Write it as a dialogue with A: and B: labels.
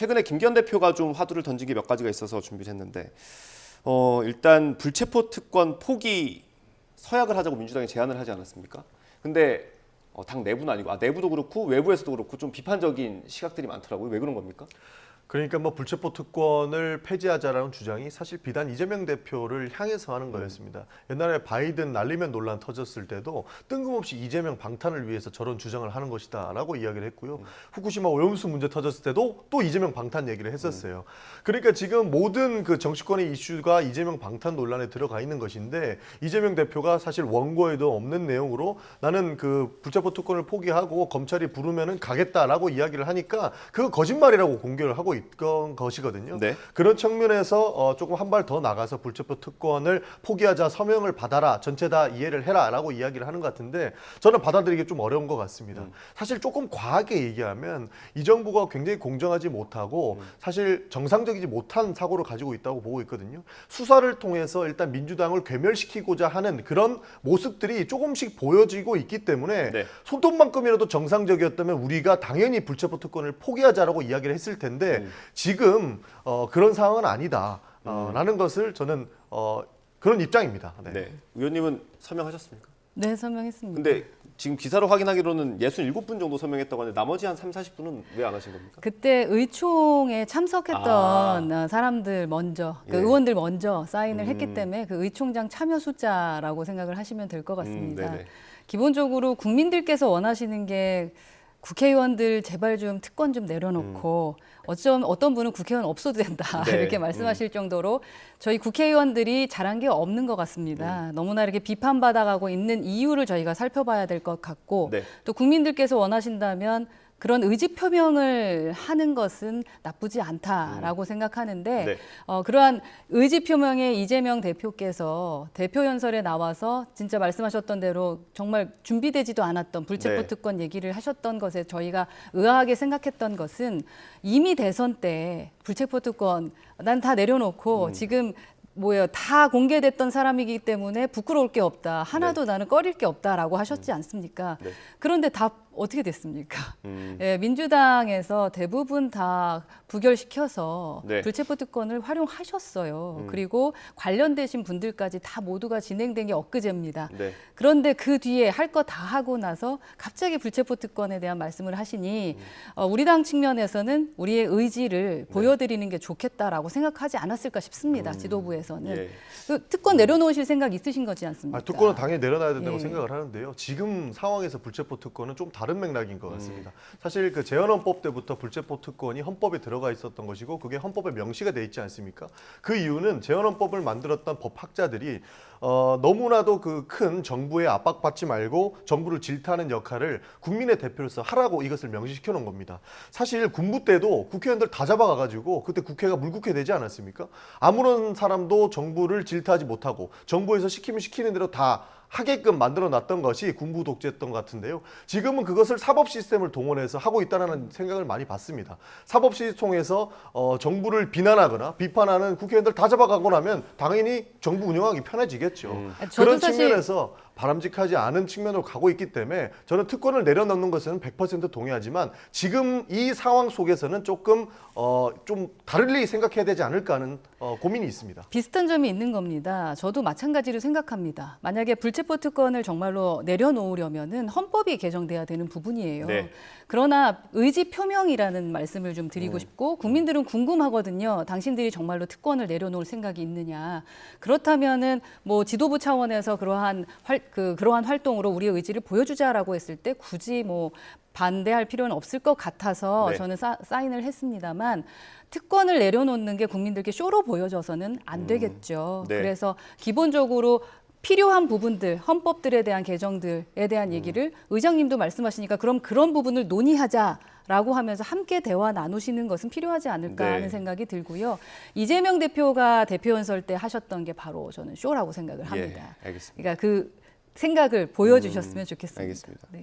A: 최근에 김기현 대표가 좀 화두를 던진 게 몇 가지가 있어서 준비를 했는데 일단 불체포 특권 포기 서약을 하자고 민주당이 제안을 하지 않았습니까? 근데 당 내부는 아니고 내부도 그렇고 외부에서도 그렇고 좀 비판적인 시각들이 많더라고요. 왜 그런 겁니까?
B: 그러니까 뭐 불체포 특권을 폐지하자라는 주장이 사실 비단 이재명 대표를 향해서 하는 거였습니다. 옛날에 바이든 날리면 논란 터졌을 때도 뜬금없이 이재명 방탄을 위해서 저런 주장을 하는 것이다라고 이야기를 했고요. 후쿠시마 오염수 문제 터졌을 때도 또 이재명 방탄 얘기를 했었어요. 그러니까 지금 모든 그 정치권의 이슈가 이재명 방탄 논란에 들어가 있는 것인데 이재명 대표가 사실 원고에도 없는 내용으로 나는 그 불체포 특권을 포기하고 검찰이 부르면은 가겠다라고 이야기를 하니까 그거 거짓말이라고 공개를 하고 있던 것이거든요.
A: 네.
B: 그런 측면에서 조금 한 발 더 나가서 불체포 특권을 포기하자, 서명을 받아라, 전체 다 이해를 해라라고 이야기를 하는 것 같은데 저는 받아들이기 좀 어려운 것 같습니다. 사실 조금 과하게 얘기하면 이 정부가 굉장히 공정하지 못하고 사실 정상적이지 못한 사고를 가지고 있다고 보고 있거든요. 수사를 통해서 일단 민주당을 괴멸시키고자 하는 그런 모습들이 조금씩 보여지고 있기 때문에
A: 네.
B: 손톱만큼이라도 정상적이었다면 우리가 당연히 불체포 특권을 포기하자라고 이야기를 했을 텐데 지금 그런 상황은 아니다. 라는 것을 저는 그런 입장입니다. 네.
A: 네. 의원님은 서명하셨습니까?
C: 네, 서명했습니다.
A: 근데 지금 기사로 확인하기로는 67분 정도 서명했다고 하는데 나머지 한 3, 40분은 왜 안 하신 겁니까?
C: 그때 의총에 참석했던 사람들 먼저, 그
A: 예.
C: 의원들 먼저 사인을 했기 때문에 그 의총장 참여 숫자라고 생각을 하시면 될 것 같습니다.
A: 네네.
C: 기본적으로 국민들께서 원하시는 게 국회의원들 제발 좀 특권 좀 내려놓고 어떤 분은 국회의원 없어도 된다
A: 네.
C: 이렇게 말씀하실 정도로 저희 국회의원들이 잘한 게 없는 것 같습니다. 너무나 이렇게 비판받아가고 있는 이유를 저희가 살펴봐야 될 것 같고
A: 네.
C: 또 국민들께서 원하신다면 그런 의지 표명을 하는 것은 나쁘지 않다라고 생각하는데
A: 네.
C: 그러한 의지 표명에 이재명 대표께서 대표 연설에 나와서 진짜 말씀하셨던 대로 정말 준비되지도 않았던 불체포
A: 네.
C: 특권 얘기를 하셨던 것에 저희가 의아하게 생각했던 것은 이미 대선 때 불체포 특권 난 다 내려놓고 지금 다 공개됐던 사람이기 때문에 부끄러울 게 없다. 하나도 나는 꺼릴 게 없다라고 하셨지 않습니까?
A: 네.
C: 그런데 다 어떻게 됐습니까? 예, 민주당에서 대부분 다 부결시켜서
A: 네.
C: 불체포 특권을 활용하셨어요. 그리고 관련되신 분들까지 다 모두가 진행된 게 엊그제입니다.
A: 네.
C: 그런데 그 뒤에 할 거 다 하고 나서 갑자기 불체포 특권에 대한 말씀을 하시니 우리 당 측면에서는 우리의 의지를 보여드리는 게 좋겠다라고 생각하지 않았을까 싶습니다. 지도부에서는.
A: 예.
C: 그 특권 내려놓으실 생각 있으신 거지 않습니까?
B: 특권은 당연히 내려놔야 된다고
C: 예.
B: 생각을 하는데요. 지금 상황에서 불체포 특권은 좀 다른 맥락인 것 같습니다. 사실 그 재헌헌법 때부터 불체포 특권이 헌법에 들어가 있었던 것이고 그게 헌법에 명시가 돼 있지 않습니까? 그 이유는 재헌헌법을 만들었던 법학자들이 너무나도 그 큰 정부에 압박받지 말고 정부를 질타하는 역할을 국민의 대표로서 하라고 이것을 명시시켜 놓은 겁니다. 사실 군부 때도 국회의원들 다 잡아가가지고 그때 국회가 물국회 되지 않았습니까? 아무런 사람도 정부를 질타하지 못하고 정부에서 시키면 시키는 대로 다 하게끔 만들어 놨던 것이 군부 독재였던 것 같은데요. 지금은 그것을 사법 시스템을 동원해서 하고 있다는 생각을 많이 받습니다. 사법 시스템 통해서 정부를 비난하거나 비판하는 국회의원들 다 잡아가고 나면 당연히 정부 운영하기 편해지겠죠.
C: 저도
B: 그런
C: 사실
B: 측면에서 바람직하지 않은 측면으로 가고 있기 때문에 저는 특권을 내려놓는 것은 100% 동의하지만 지금 이 상황 속에서는 조금 좀 다르게 생각해야 되지 않을까 하는 고민이 있습니다.
C: 비슷한 점이 있는 겁니다. 저도 마찬가지로 생각합니다. 만약에 불체포 특권을 정말로 내려놓으려면은 헌법이 개정돼야 되는 부분이에요.
A: 네.
C: 그러나 의지 표명이라는 말씀을 좀 드리고 싶고 국민들은 궁금하거든요. 당신들이 정말로 특권을 내려놓을 생각이 있느냐. 그렇다면은 뭐 지도부 차원에서 그러한 활동으로 우리의 의지를 보여주자라고 했을 때 굳이 뭐 반대할 필요는 없을 것 같아서
A: 네.
C: 저는 사인을 했습니다만 특권을 내려놓는 게 국민들께 쇼로 보여져서는 안 되겠죠.
A: 네.
C: 그래서 기본적으로 필요한 부분들, 헌법들에 대한 개정들에 대한 얘기를 의장님도 말씀하시니까 그럼 그런 부분을 논의하자라고 하면서 함께 대화 나누시는 것은 필요하지 않을까
A: 네.
C: 하는 생각이 들고요. 이재명 대표가 대표 연설 때 하셨던 게 바로 저는 쇼라고 생각을 합니다.
A: 예, 알겠습니다.
C: 그러니까 그 생각을 보여주셨으면 좋겠습니다.
A: 알겠습니다.
C: 네.